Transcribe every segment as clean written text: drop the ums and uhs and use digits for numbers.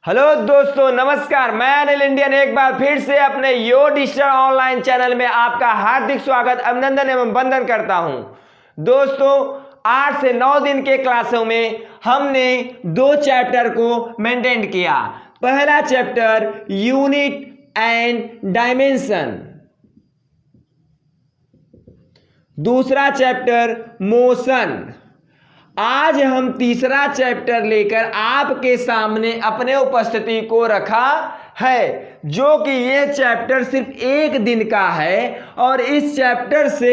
Hello दोस्तों, नमस्कार। मैं अनिल इंडियन एक बार फिर से अपने यो डिजिटल ऑनलाइन चैनल में आपका हार्दिक स्वागत, अभिनंदन एवं वंदन करता हूं। दोस्तों, 8 से 9 दिन के क्लासों में हमने 2 चैप्टर को मेंटेन किया। पहला चैप्टर यूनिट एंड डायमेंशन, दूसरा चैप्टर मोशन। आज हम तीसरा चैप्टर लेकर आपके सामने अपने उपस्थिति को रखा है, जो कि यह चैप्टर सिर्फ 1 दिन का है और इस चैप्टर से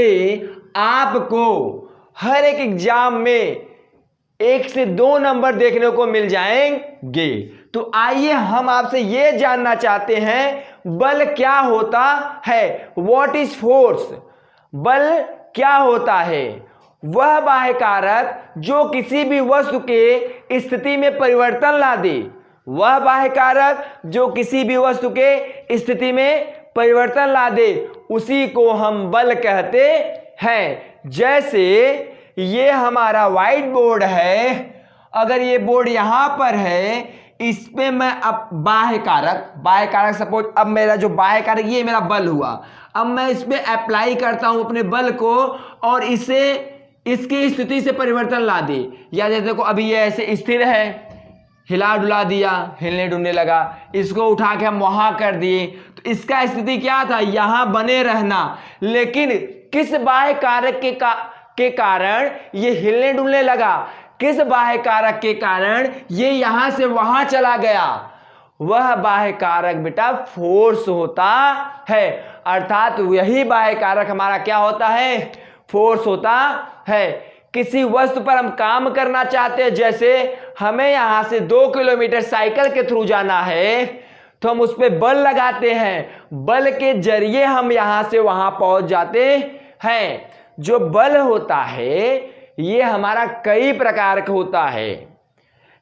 आपको हर एक एग्जाम में 1 से 2 नंबर देखने को मिल जाएंगे। तो आइए हम आपसे यह जानना चाहते हैं, बल क्या होता है। What is force? बल क्या होता है? वह बाह्य कारक जो किसी भी वस्तु के स्थिति में परिवर्तन ला दे। वह बाह्य कारक जो किसी भी वस्तु के स्थिति में परिवर्तन ला दे, उसी को हम बल कहते हैं। जैसे ये हमारा व्हाइट बोर्ड है, अगर ये बोर्ड यहां पर है, इस पे मैं अब बाह्य कारक सपोज, अब मेरा जो बाह्य कारक ये मेरा बल हुआ, अब मैं इस पे अप्लाई करता हूं अपने बल को और इसे इसकी स्थिति से परिवर्तन ला दे। या जैसे देखो, अभी ये ऐसे स्थिर है, हिला डुला दिया, हिलने डुलने लगा, इसको उठा के हम वहां कर दिए, तो इसका स्थिति क्या था? यहां बने रहना। लेकिन किस बाह्य कारक के कारण ये हिलने डुलने लगा? किस बाह्य कारक के कारण ये यहां से वहां चला गया? वह बाह्य कारक बेटा फोर्स होता है। अर्थात यही बाह्य कारक हमारा क्या होता है? फोर्स होता है। किसी वस्तु पर हम काम करना चाहते हैं, जैसे हमें यहां से 2 किलोमीटर साइकिल के थ्रू जाना है, तो हम उस पर बल लगाते हैं। बल के जरिए हम यहां से वहां पहुंच जाते हैं। जो बल होता है ये हमारा कई प्रकार का होता है,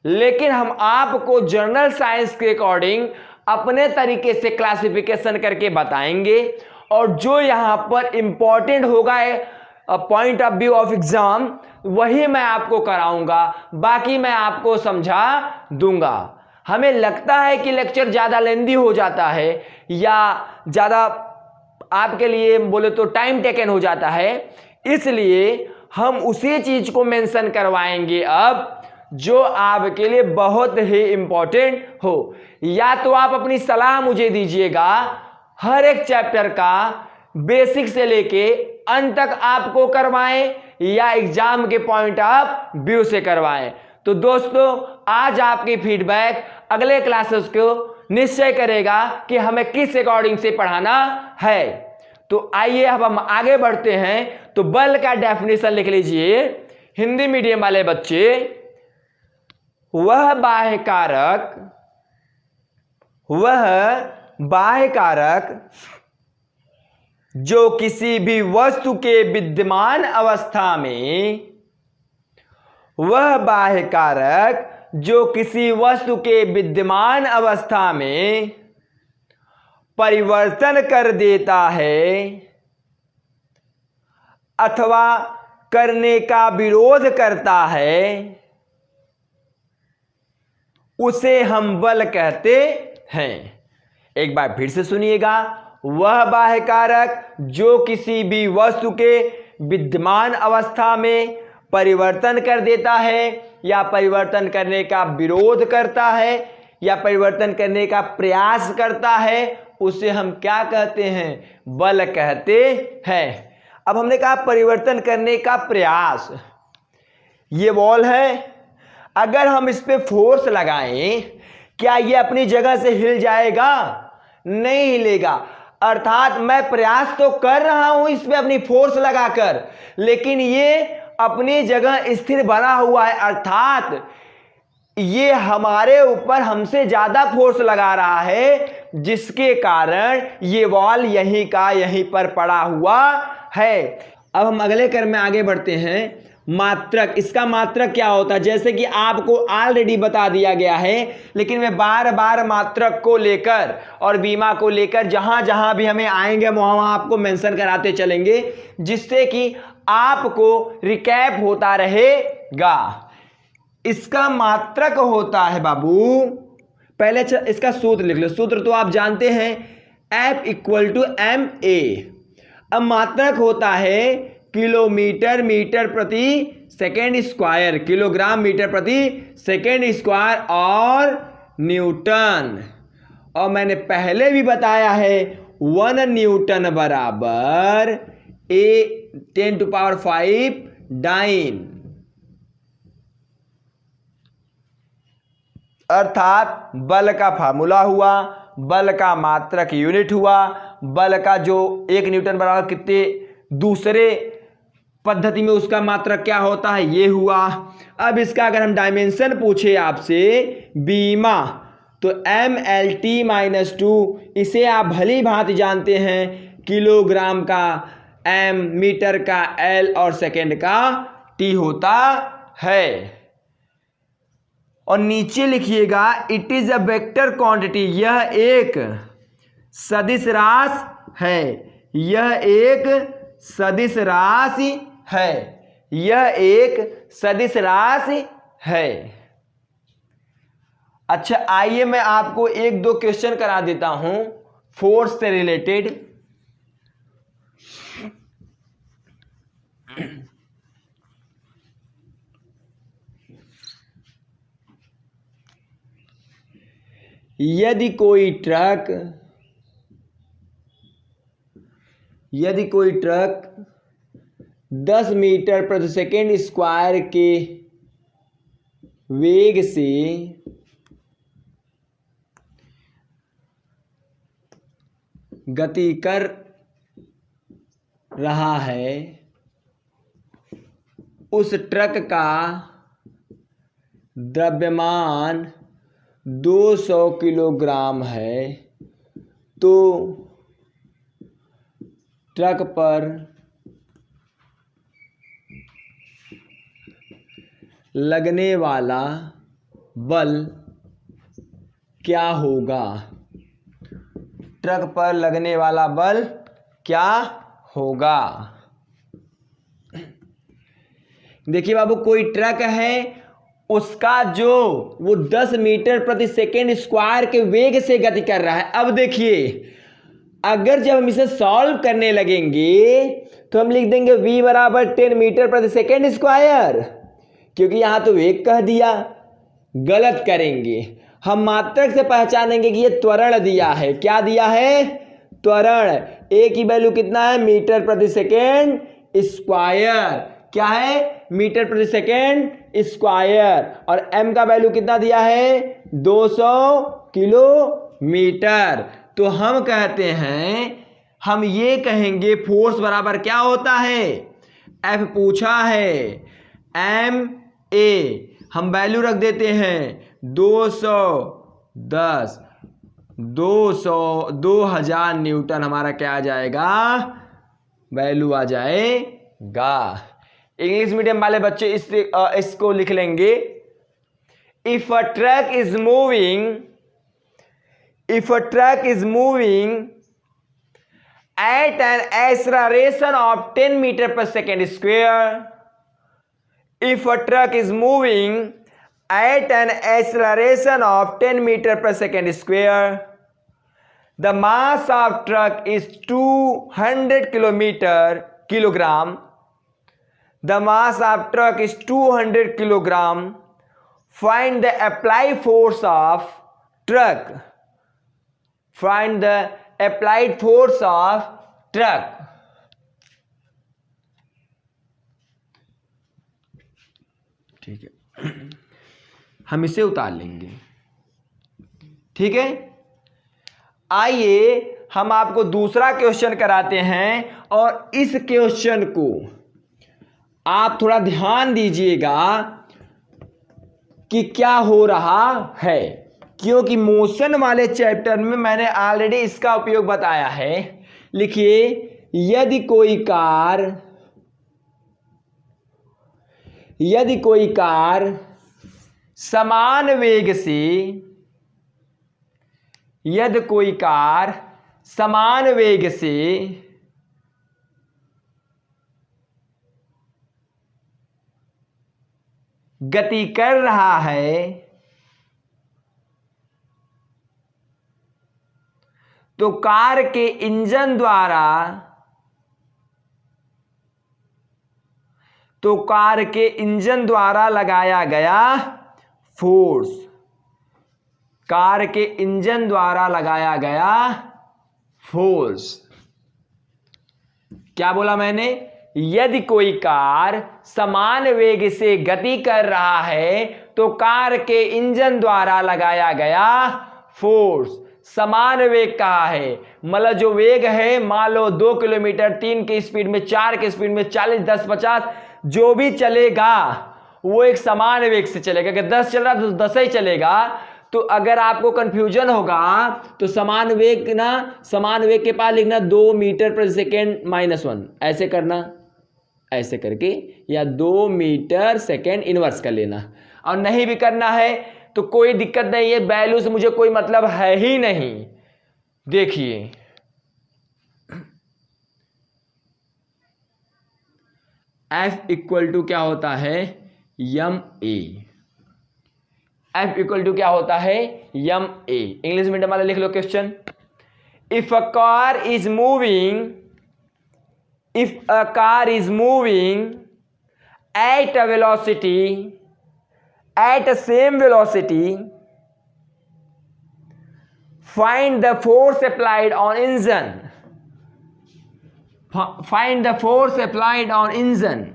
लेकिन हम आपको जनरल साइंस के अकॉर्डिंग अपने तरीके से क्लासिफिकेशन करके बताएंगे। और जो यहां पर इंपॉर्टेंट होगा point of view of exam, वही मैं आपको कराऊंगा, बाकी मैं आपको समझा दूंगा। हमें लगता है कि लेक्चर ज्यादा लेंदी हो जाता है या ज्यादा आपके लिए बोले तो टाइम टेकन हो जाता है, इसलिए हम उसी चीज को मेंशन करवाएंगे अब जो आपके लिए बहुत ही इंपॉर्टेंट हो। या तो आप अपनी सलाह मुझे दीजिएगा, हर एक चैप्टर का बेसिक से लेके अंत तक आपको करवाएं, या एग्जाम के पॉइंट ऑफ व्यू से करवाएं। तो दोस्तों, आज आपकी फीडबैक अगले क्लासेस को निश्चय करेगा कि हमें किस अकॉर्डिंग से पढ़ाना है। तो आइए अब हम आगे बढ़ते हैं। तो बल का डेफिनेशन लिख लीजिए हिंदी मीडियम वाले बच्चे। वह बाह्य कारक जो किसी भी वस्तु के विद्यमान अवस्था में, वह बाह्य कारक जो किसी वस्तु के विद्यमान अवस्था में परिवर्तन कर देता है अथवा करने का विरोध करता है, उसे हम बल कहते हैं। एक बार फिर से सुनिएगा। वह बाह्य कारक जो किसी भी वस्तु के विद्यमान अवस्था में परिवर्तन कर देता है या परिवर्तन करने का विरोध करता है या परिवर्तन करने का प्रयास करता है, उसे हम क्या कहते हैं? बल कहते हैं। अब हमने कहा परिवर्तन करने का प्रयास। ये बॉल है, अगर हम इस पे फोर्स लगाएं, क्या ये अपनी जगह से हिल जाएगा? नहीं हिलेगा। अर्थात मैं प्रयास तो कर रहा हूं इस पे अपनी फोर्स लगाकर, लेकिन ये अपनी जगह स्थिर बना हुआ है। अर्थात ये हमारे ऊपर हमसे ज्यादा फोर्स लगा रहा है, जिसके कारण ये बॉल यहीं का यहीं पर पड़ा हुआ है। अब हम अगले क्रम में आगे बढ़ते हैं। मात्रक, इसका मात्रक क्या होता है? जैसे कि आपको ऑलरेडी बता दिया गया है, लेकिन मैं बार बार मात्रक को लेकर और बीमा को लेकर जहां जहां भी हमें आएंगे वहां वहां आपको मेंशन कराते चलेंगे, जिससे कि आपको रिकैप होता रहेगा। इसका मात्रक होता है बाबू पहले इसका सूत्र लिख लो। सूत्र तो आप जानते हैं, F = ma। अब मात्रक होता है किलोमीटर मीटर प्रति सेकेंड स्क्वायर, किलोग्राम मीटर प्रति सेकेंड स्क्वायर और न्यूटन। और मैंने पहले भी बताया है 1 न्यूटन बराबर 10⁵ डाइन, अर्थात बल का फार्मूला हुआ, बल का मात्रक यूनिट हुआ, बल का जो 1 न्यूटन बराबर कितने, दूसरे पद्धति में उसका मात्रक क्या होता है, ये हुआ। अब इसका अगर हम डायमेंशन पूछे आपसे बीमा, तो mLt-2, इसे आप भली भांति जानते हैं, किलोग्राम का m, मीटर का l और सेकेंड का t होता है। और नीचे लिखिएगा it is a vector quantity, यह एक सदिश राशि है, यह एक सदिश राशि है, यह एक सदिश राशि है। अच्छा, आइए मैं आपको 1-2 क्वेश्चन करा देता हूं फोर्स से रिलेटेड। यदि कोई ट्रक 10 मीटर प्रति सेकेंड स्क्वायर के वेग से गति कर रहा है, उस ट्रक का द्रव्यमान 200 किलोग्राम है, तो ट्रक पर लगने वाला बल क्या होगा, ट्रक पर लगने वाला बल क्या होगा। देखिए बाबू, कोई ट्रक है, उसका जो वो 10 मीटर प्रति सेकेंड स्क्वायर के वेग से गति कर रहा है। अब देखिए, अगर जब हम इसे सॉल्व करने लगेंगे तो हम लिख देंगे v = 10 मीटर प्रति सेकेंड स्क्वायर, क्योंकि यहां तो वेग कह दिया, गलत करेंगे। हम मात्रक से पहचानेंगे कि ये त्वरण दिया है। क्या दिया है? त्वरण। a की वैल्यू कितना है? मीटर प्रति सेकेंड स्क्वायर। क्या है? मीटर प्रति सेकेंड स्क्वायर। और m का वैल्यू कितना दिया है? 200 किलोमीटर। तो हम कहते हैं, हम ये कहेंगे फोर्स बराबर क्या होता है? F पूछा है, ma, हम वैल्यू रख देते हैं 2000 न्यूटन, हमारा क्या आ जाएगा? वैल्यू आ जाएगा। इंग्लिश मीडियम वाले बच्चे इसको लिख लेंगे, if a truck is moving at an acceleration of 10 meter per second square, if a truck is moving at an acceleration of 10 meter per second square, the mass of truck is 200 kilogram. The mass of truck is 200 kilogram. Find the applied force of truck. Find the applied force of truck. ठीक है, हम इसे उतार लेंगे। ठीक है, आइए हम आपको दूसरा क्वेश्चन कराते हैं, और इस क्वेश्चन को आप थोड़ा ध्यान दीजिएगा कि क्या हो रहा है, क्योंकि मोशन वाले चैप्टर में मैंने ऑलरेडी इसका उपयोग बताया है। लिखिए, यदि कोई कार समान वेग से गति कर रहा है, तो कार के इंजन द्वारा लगाया गया फोर्स, कार के इंजन द्वारा लगाया गया फोर्स। क्या बोला मैंने? यदि कोई कार समान वेग से गति कर रहा है तो कार के इंजन द्वारा लगाया गया फोर्स। समान वेग कहा है, मतलब जो वेग है, मान लो 2 किलोमीटर 3 की स्पीड में, 4 की स्पीड में, 40, 10, 50 जो भी चलेगा वो एक समान वेग से चलेगा। अगर 10 चल रहा तो 10 ही चलेगा। तो अगर आपको कंफ्यूजन होगा तो समान वेग के पास लिखना 2 मीटर प्रति सेकेंड -1, ऐसे करना, ऐसे करके, या 2 मीटर सेकेंड इनवर्स कर लेना। और नहीं भी करना है तो कोई दिक्कत नहीं है, वैल्यू से मुझे कोई मतलब है ही नहीं। देखिए F इक्वल टू क्या होता है? ma। F इक्वल टू क्या होता है? ma। इंग्लिश मीडियम वाला लिख लो question. If a car is moving at a same velocity, find the force applied on engine.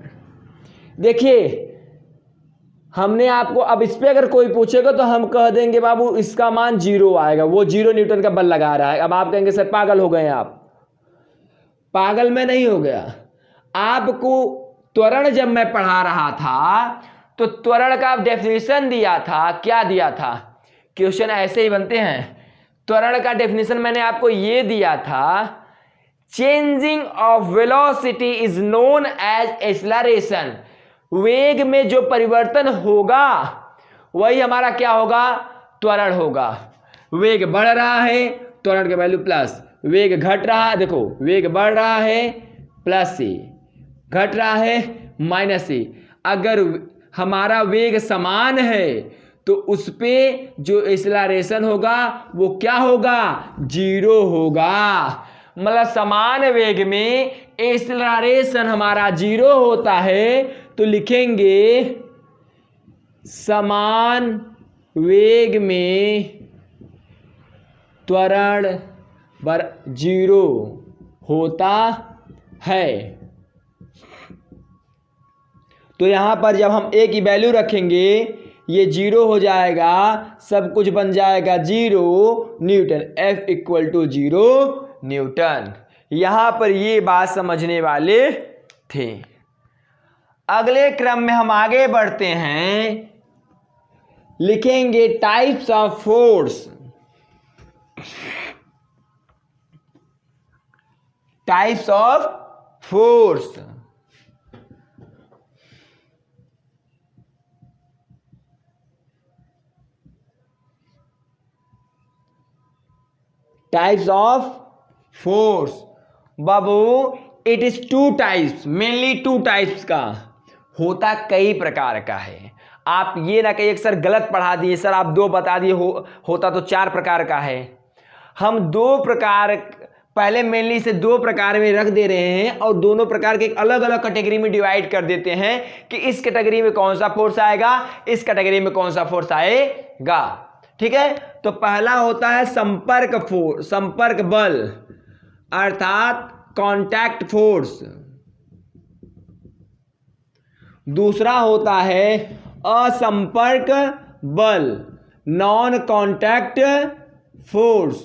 देखिए हमने आपको, अब इस पे अगर कोई पूछेगा तो हम कह देंगे बाबू इसका मान 0 आएगा, वो 0 न्यूटन का बल लगा रहा है। अब आप कहेंगे सर पागल हो गए आप। पागल मैं नहीं हो गया। आपको त्वरण जब मैं पढ़ा रहा था तो त्वरण का डेफिनेशन दिया था। क्या दिया था? क्वेश्चन ऐसे ही बनते हैं। त्वरण का डेफिनेशन मैंने आपको ये दिया था, changing of velocity is known as acceleration. वेग में जो परिवर्तन होगा वही हमारा क्या होगा? त्वरण होगा। वेग बढ़ रहा है, त्वरण की वैल्यू प्लस। वेग घट रहा है, देखो वेग बढ़ रहा है प्लस c, घट रहा है माइनस c। अगर हमारा वेग समान है तो उस पे जो एक्सेलरेशन होगा वो क्या होगा? 0 होगा। मतलब समान वेग में एक्सेलरेशन हमारा 0 होता है तो लिखेंगे समान वेग में त्वरण 0 होता है। तो यहां पर जब हम a की वैल्यू रखेंगे ये 0 हो जाएगा, सब कुछ बन जाएगा 0 newton. F equal to 0 newton. यहां पर ये बात समझने वाले थे। अगले क्रम में हम आगे बढ़ते हैं, लिखेंगे types of force. Types of force. Types of force Babu, it is 2 types, mainly 2 types का होता, कई प्रकार का है। आप ये ना कहिए सर गलत पढ़ा दिए, सर आप 2 बता दिए, होता तो 4 प्रकार का है। हम 2 प्रकार पहले मेनली से 2 प्रकार में रख दे रहे हैं और दोनों प्रकार के अलग अलग कैटेगरी में डिवाइड कर देते हैं कि इस कैटेगरी में कौन सा फोर्स आएगा, इस कैटेगरी में कौन सा फोर्स आएगा। ठीक है, तो पहला होता है संपर्क बल अर्थात कांटेक्ट फोर्स। दूसरा होता है असंपर्क बल, नॉन कांटेक्ट फोर्स।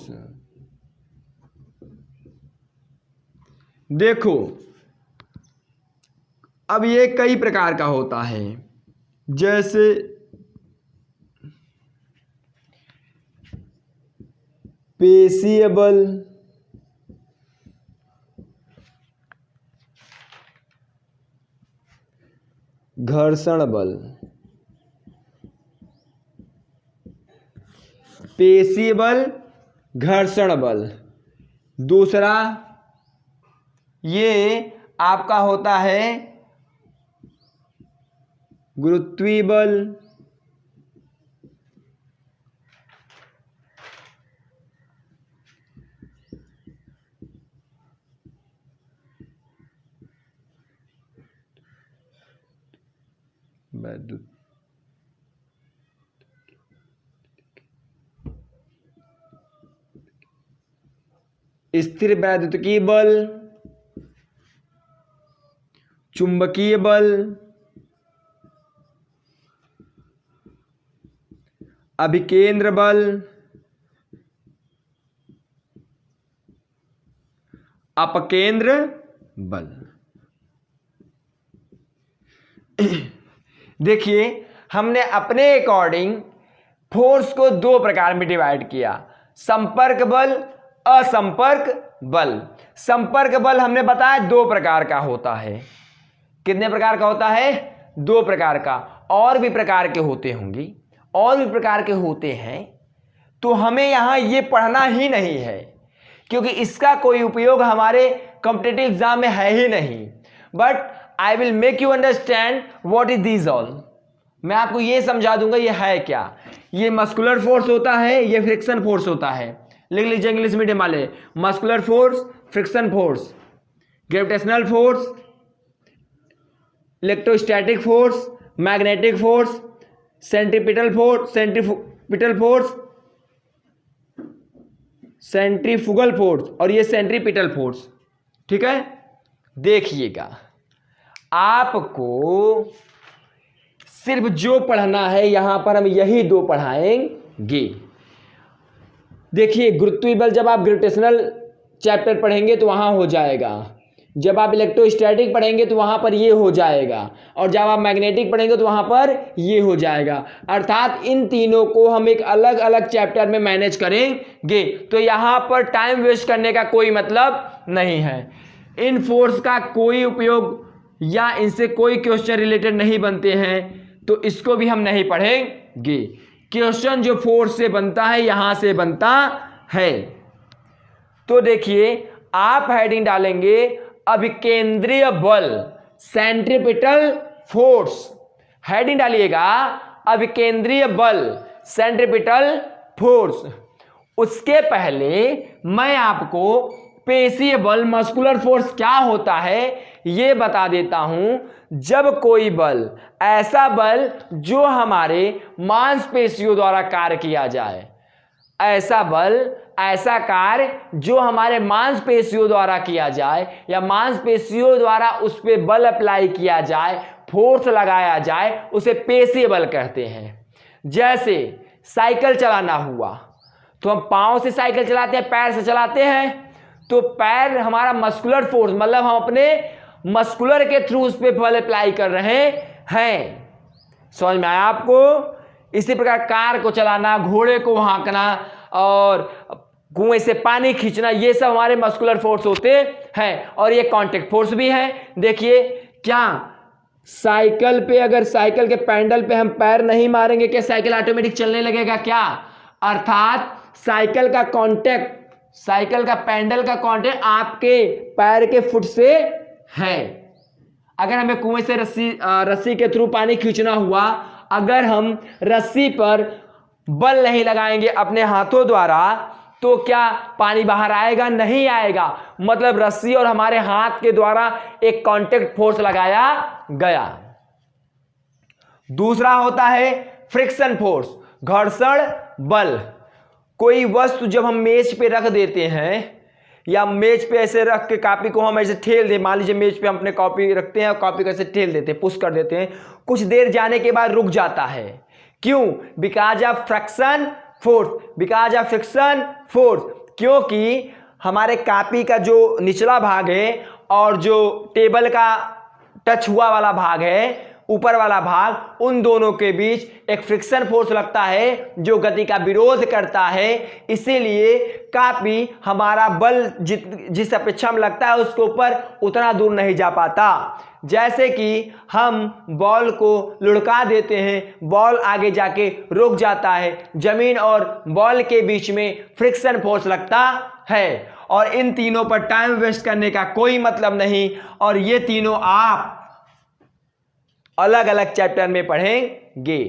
देखो अब ये कई प्रकार का होता है, जैसे पेशीय बल, घर्षण बल। पेशीय बल, घर्षण बल। दूसरा ये आपका होता है गुरुत्वीय बल, वैद्युत स्थिर वैद्युतिकीय बल, चुंबकीय बल, अभिकेंद्र बल, अपकेंद्र बल। देखिए हमने अपने अकॉर्डिंग फोर्स को दो प्रकार में डिवाइड किया, संपर्क बल, असंपर्क बल। संपर्क बल हमने बताया दो प्रकार का होता है। कितने प्रकार का होता है? दो प्रकार का। और भी प्रकार के होते होंगे, और भी प्रकार के होते हैं, तो हमें यहां ये पढ़ना ही नहीं है क्योंकि इसका कोई उपयोग हमारे कॉम्पिटिटिव एग्जाम में है ही नहीं। But I will make you understand what is this all. मैं आपको ये समझा दूंगा ये है क्या। ये मस्कुलर फोर्स होता है, ये फ्रिक्शन फोर्स होता है। लिख लीजिए इंग्लिश मीडियम वाले, muscular force, friction force, gravitational force, electrostatic force, magnetic force, centripetal force, centrifugal force और ये सेंट्रीपिटल फोर्स। ठीक है, देखिएगा आपको सिर्फ जो पढ़ना है यहां पर हम यही दो पढ़ाएंगे। देखिए गुरुत्वीय बल जब आप ग्रेविटेशनल चैप्टर पढ़ेंगे तो वहां हो जाएगा, जब आप इलेक्ट्रोस्टैटिक पढ़ेंगे तो वहां पर ये हो जाएगा, और जब आप मैग्नेटिक पढ़ेंगे तो वहां पर ये हो जाएगा। अर्थात इन तीनों को हम एक अलग अलग चैप्टर में मैनेज करेंगे। तो यहां पर टाइम वेस्ट करने का कोई मतलब नहीं है। इन फोर्स का कोई उपयोग या इनसे कोई क्वेश्चन रिलेटेड नहीं बनते हैं तो इसको भी हम नहीं पढ़ेंगे। क्वेश्चन जो फोर्स से बनता है यहां से बनता है। तो देखिए आप हेडिंग डालेंगे अभिकेंद्रीय बल, सेंट्रीपिटल फोर्स। हेडिंग डालिएगा अभिकेंद्रीय बल, सेंट्रीपिटल फोर्स। उसके पहले मैं आपको पेशीय बल, मस्कुलर फोर्स क्या होता है ये बता देता हूं। जब कोई बल, ऐसा बल जो हमारे मांसपेशियों द्वारा कार्य किया जाए, ऐसा बल, ऐसा कार्य जो हमारे मांसपेशियों द्वारा किया जाए या मांसपेशियों द्वारा उस पर बल अप्लाई किया जाए, फोर्स लगाया जाए, उसे पेशीय बल कहते हैं। जैसे साइकिल चलाना हुआ तो हम पांव से साइकिल चलाते हैं, पैर से चलाते हैं, तो पैर हमारा मस्कुलर फोर्स, मतलब हम अपने मस्कुलर के थ्रू उस पर बल अप्लाई कर रहे हैं। समझ में आया आपको? इसी प्रकार कार को चलाना, घोड़े को हाँकना और कुएं से पानी खींचना, ये सब हमारे मस्कुलर फोर्स होते हैं। और ये कांटेक्ट फोर्स भी है। देखिए क्या साइकिल पे, अगर साइकिल के पैडल पे हम पैर नहीं मारेंगे क्या साइकिल ऑटोमेटिक चलने लगेगा क्या? अर्थात साइकिल का कांटेक्ट, साइकिल का पैडल का कांटेक्ट आपके पैर के फुट से है। अगर हमें कुएं से रस्सी के थ्रू पानी खींचना हुआ, अगर हम रस्सी पर बल नहीं लगाएंगे अपने हाथों द्वारा तो क्या पानी बाहर आएगा? नहीं आएगा। मतलब रस्सी और हमारे हाथ के द्वारा एक कांटेक्ट फोर्स लगाया गया। दूसरा होता है फ्रिक्शन फोर्स, घर्षण बल। कोई वस्तु जब हम मेज पे रख देते हैं या मेज पे ऐसे रख के कॉपी को हम ऐसे ठेल दे, मान लीजिए मेज पे हम अपने कॉपी रखते हैं और कॉपी को ऐसे ठेल देते हैं, पुश कर देते हैं, कुछ देर जाने के बाद रुक जाता है। क्यों? Because of friction force, because of friction force. क्योंकि हमारे कॉपी का जो निचला भाग है और जो टेबल का टच हुआ वाला भाग है, ऊपर वाला भाग, उन दोनों के बीच एक फ्रिक्शन फोर्स लगता है जो गति का विरोध करता है। इसीलिए कॉपी हमारा बल जिस अपेक्षा में लगता है उसके ऊपर उतना दूर नहीं जा पाता। जैसे कि हम बॉल को लुढ़का देते हैं, बॉल आगे जाके रुक जाता है, जमीन और बॉल के बीच में फ्रिक्शन फोर्स लगता है। और इन तीनों पर टाइम वेस्ट करने का कोई मतलब नहीं, और ये तीनों आप अलग अलग चैप्टर में पढ़ेंगे।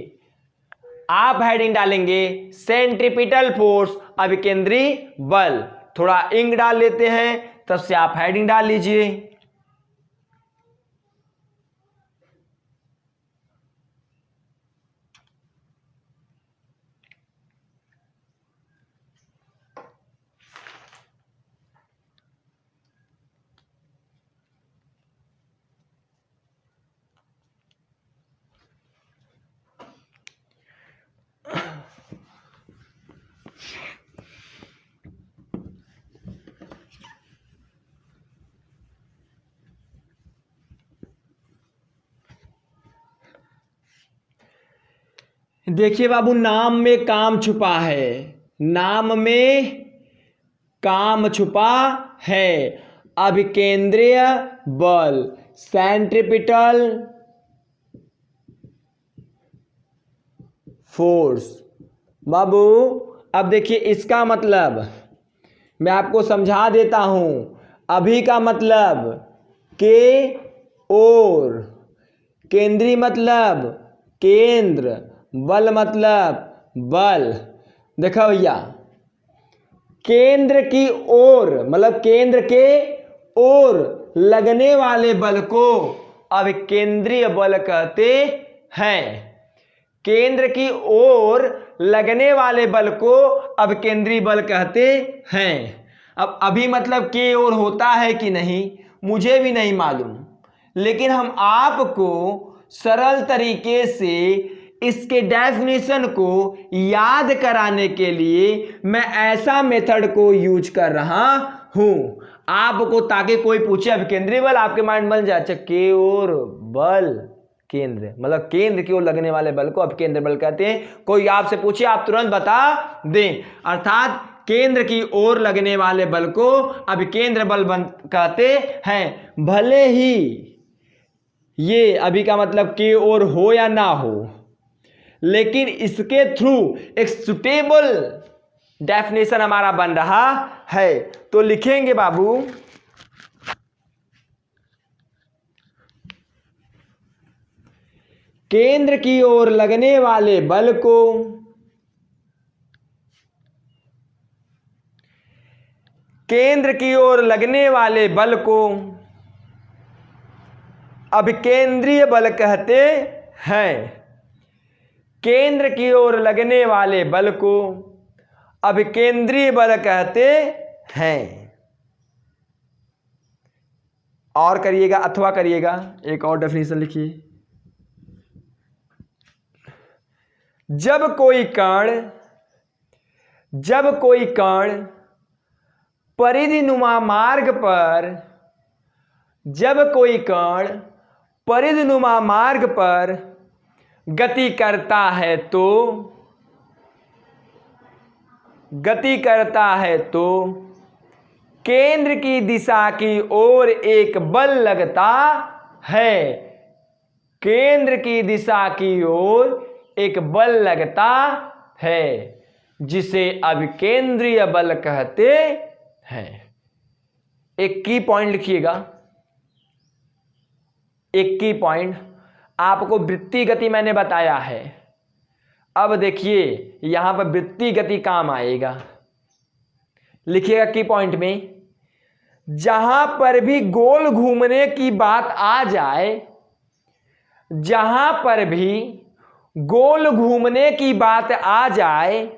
आप हेडिंग डालेंगे सेंट्रीपिटल फोर्स, अभिकेंद्रीय बल। थोड़ा इंक डाल लेते हैं, तब से आप हेडिंग डाल लीजिए। देखिए बाबू, नाम में काम छुपा है, नाम में काम छुपा है। अभिकेंद्रीय बल, सेंट्रीपिटल फोर्स। बाबू अब देखिए इसका मतलब मैं आपको समझा देता हूं। अभी का मतलब के और, केंद्रीय मतलब केंद्र, बल मतलब बल। देखो भैया, केंद्र की ओर मतलब केंद्र के ओर लगने वाले बल को अभिकेंद्रीय बल कहते हैं। केंद्र की ओर लगने वाले बल को अभिकेंद्रीय बल कहते हैं। अब अभी मतलब के ओर होता है कि नहीं मुझे भी नहीं मालूम, लेकिन हम आपको सरल तरीके से इसके डेफिनेशन को याद कराने के लिए मैं ऐसा मेथड को यूज कर रहा हूं आपको, ताकि कोई पूछे अभिकेंद्रीय बल, आपके माइंड बन जाए अच्छा के और बल, केंद्र मतलब केंद्र की ओर लगने वाले बल को अभिकेंद्र बल कहते हैं। कोई आपसे पूछे आप तुरंत बता दें, अर्थात केंद्र की ओर लगने वाले बल को अभिकेंद्र बल कहते हैं। भले ही ये अभी का मतलब के ओर हो या ना हो, लेकिन इसके थ्रू एक सुटेबल डेफिनेशन हमारा बन रहा है। तो लिखेंगे बाबू, केंद्र की ओर लगने वाले बल को केंद्र की ओर लगने वाले बल को अभिकेंद्रीय बल कहते हैं। केंद्र की ओर लगने वाले बल को अभिकेंद्रीय बल कहते हैं। और करिएगा अथवा करिएगा, एक और डेफिनेशन लिखिए। जब कोई कण परिधिनुमा मार्ग पर गति करता है तो केंद्र की दिशा की ओर एक बल लगता है। केंद्र की दिशा की ओर एक बल लगता है, जिसे अभिकेंद्रीय बल कहते हैं। एक की पॉइंट लिखिएगा, एक की पॉइंट। आपको वृत्तीय गति मैंने बताया है, अब देखिए यहां पर वृत्तीय गति काम आएगा। लिखिएगा की पॉइंट में, जहां पर भी गोल घूमने की बात आ जाए, जहां पर भी गोल घूमने की बात आ जाए,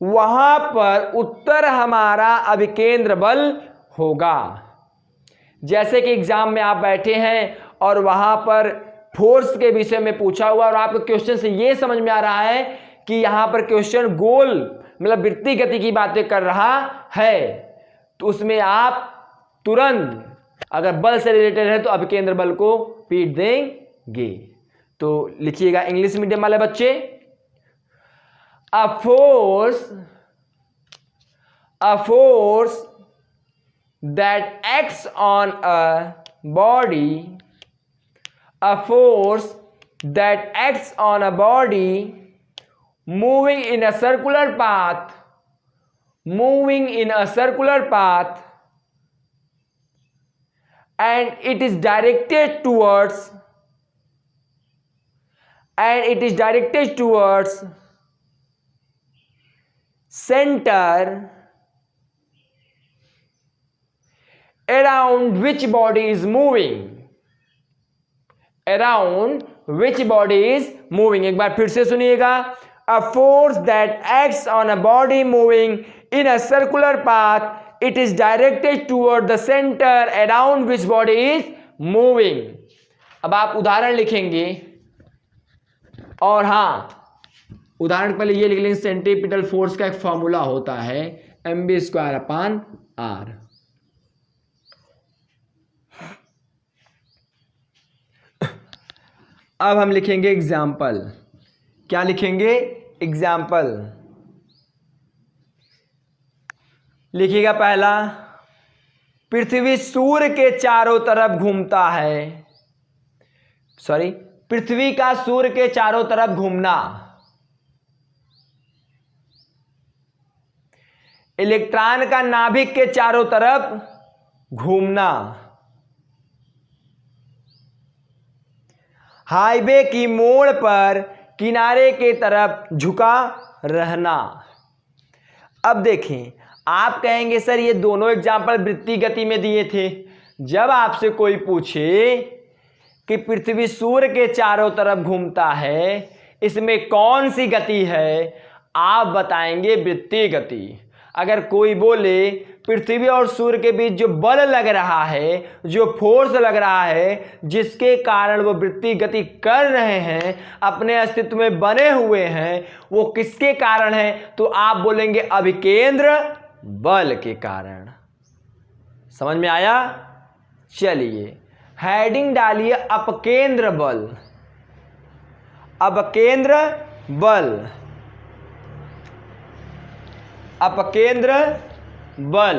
वहां पर उत्तर हमारा अभिकेंद्र बल होगा। जैसे कि एग्जाम में आप बैठे हैं और वहां पर फोर्स के विषय में पूछा हुआ और आपको क्वेश्चन से यह समझ में आ रहा है कि यहां पर क्वेश्चन गोल मतलब वृत्तीय गति की बातें कर रहा है, तो उसमें आप तुरंत अगर बल से रिलेटेड है तो अभिकेंद्र बल को पीट देंगे। तो लिखिएगा इंग्लिश मीडियम वाले बच्चे, a force that acts on a body, moving in a circular path, and it is directed towards center around which body is moving, एक बार फिर से सुनिएगा, a force that acts on a body moving in a circular path, it is directed toward the center around which body is moving। अब आप उदाहरण लिखेंगे, और हाँ उदाहरण पहले ये लिख लेंगे, सेंट्रीपिटल फोर्स का एक फॉर्मूला होता है mv²/r। अब हम लिखेंगे एग्जाम्पल, क्या लिखेंगे? एग्जाम्पल लिखिएगा। पहला, पृथ्वी सूर्य के चारों तरफ घूमता है। सॉरी, पृथ्वी का सूर्य के चारों तरफ घूमना। इलेक्ट्रॉन का नाभिक के चारों तरफ घूमना। हाईवे की मोड़ पर किनारे के तरफ झुका रहना। अब देखें, आप कहेंगे सर ये दोनों एग्जाम्पल वृत्तीय गति में दिए थे। जब आपसे कोई पूछे कि पृथ्वी सूर्य के चारों तरफ घूमता है, इसमें कौन सी गति है, आप बताएंगे वृत्तीय गति। अगर कोई बोले पृथ्वी और सूर्य के बीच जो बल लग रहा है, जो फोर्स लग रहा है, जिसके कारण वो वृत्तीय गति कर रहे हैं, अपने अस्तित्व में बने हुए हैं, वो किसके कारण है? तो आप बोलेंगे अभिकेंद्र बल के कारण। समझ में आया? चलिए हेडिंग डालिए अपकेंद्र बल। अपकेंद्र बल, अपकेंद्र बल।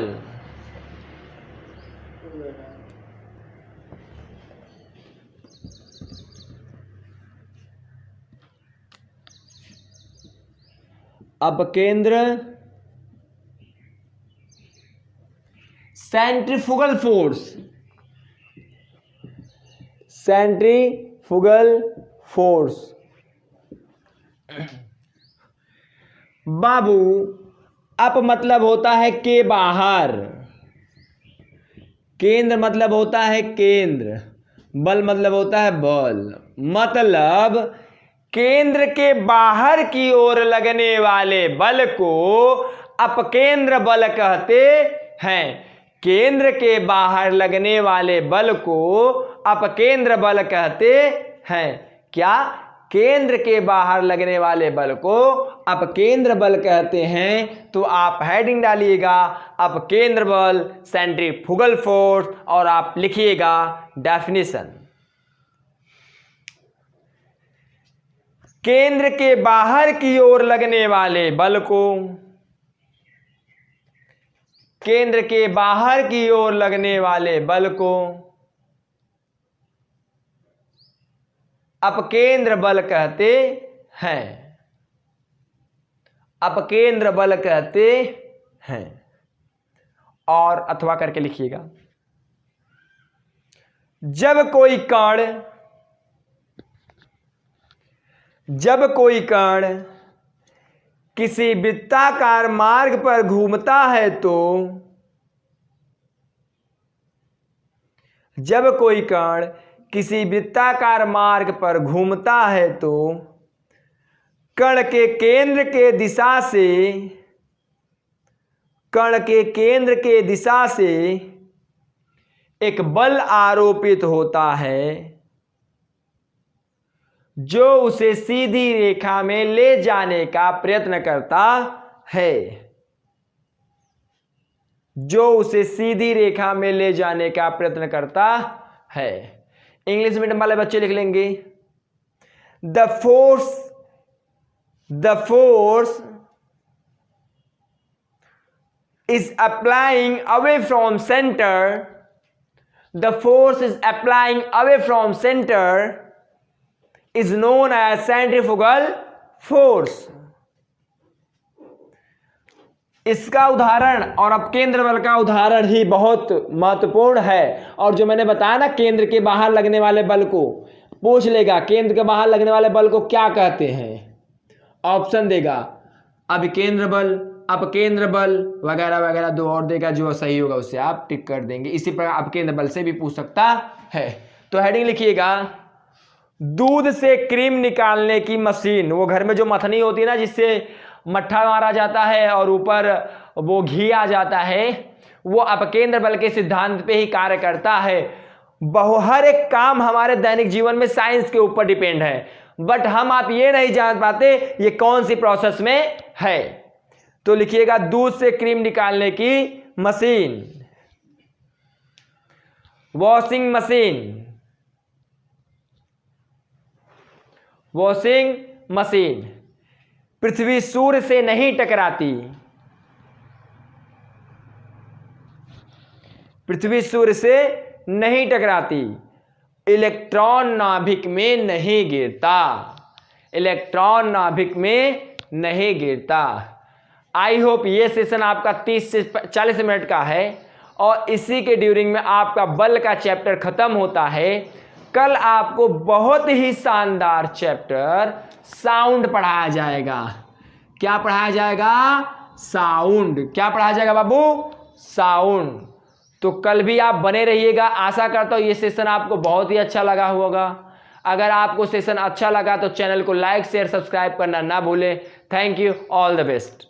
अपकेंद्र सेंट्रीफ्यूगल फोर्स, सेंट्रीफ्यूगल फोर्स। बाबू, अप मतलब होता है के बाहर, केंद्र मतलब होता है केंद्र, बल मतलब होता है बल। मतलब केंद्र के बाहर की ओर लगने वाले बल को अपकेंद्र बल कहते हैं। केंद्र के बाहर लगने वाले बल को अपकेंद्र बल कहते हैं। क्या? केंद्र के बाहर लगने वाले बल को अपकेंद्र बल कहते हैं। तो आप हेडिंग डालिएगा अपकेंद्र बल, सेंट्रीफ्यूगल फोर्स, और आप लिखिएगा डेफिनेशन। केंद्र के बाहर की ओर लगने वाले बल को, केंद्र के बाहर की ओर लगने वाले बल को अपकेंद्र बल कहते हैं। अपकेंद्र बल कहते हैं। और अथवा करके लिखिएगा। जब कोई कण किसी वृत्ताकार मार्ग पर घूमता है तो, जब कोई कण किसी वृत्ताकार मार्ग पर घूमता है तो कण के केंद्र के दिशा से, कण के केंद्र के दिशा से एक बल आरोपित होता है जो उसे सीधी रेखा में ले जाने का प्रयत्न करता है, जो उसे सीधी रेखा में ले जाने का प्रयत्न करता है। इंग्लिश मीडियम वाले बच्चे लिख लेंगे, the force is applying away from center, the force is applying away from center is known as centrifugal force। इसका उदाहरण और अपकेंद्र बल का उदाहरण ही बहुत महत्वपूर्ण है। और जो मैंने बताया ना, केंद्र के बाहर लगने वाले बल को पूछ लेगा, केंद्र के बाहर लगने वाले बल को क्या कहते हैं, ऑप्शन देगा अभिकेंद्र बल, अपकेंद्र बल वगैरह वगैरह, दो और देगा, जो सही होगा उसे आप टिक कर देंगे। इसी प्रकार अपकेंद्र बल से भी पूछ सकता है। तो हेडिंग लिखिएगा, दूध से क्रीम निकालने की मशीन, वो घर में जो मथनी होती है ना, जिससे मट्ठा मारा जाता है और ऊपर वो घी आ जाता है, वो अपकेंद्र बल के सिद्धांत पे ही कार्य करता है। हर एक काम हमारे दैनिक जीवन में साइंस के ऊपर डिपेंड है, बट हम आप ये नहीं जान पाते ये कौन सी प्रोसेस में है। तो लिखिएगा दूध से क्रीम निकालने की machine, washing machine, washing machine. पृथ्वी सूर्य से नहीं टकराती, पृथ्वी सूर्य से नहीं टकराती। इलेक्ट्रॉन नाभिक में नहीं गिरता, इलेक्ट्रॉन नाभिक में नहीं गिरता। आई होप ये सेशन आपका 30 से 40 मिनट का है और इसी के ड्यूरिंग में आपका बल का चैप्टर खत्म होता है। कल आपको बहुत ही शानदार चैप्टर साउंड पढ़ाया जाएगा। क्या पढ़ाया जाएगा? साउंड। क्या पढ़ाया जाएगा बाबू? साउंड। तो कल भी आप बने रहिएगा। आशा करता हूँ ये सेशन आपको बहुत ही अच्छा लगा होगा। अगर आपको सेशन अच्छा लगा तो चैनल को लाइक शेयर सब्सक्राइब करना ना भूलें। Thank you, all the best.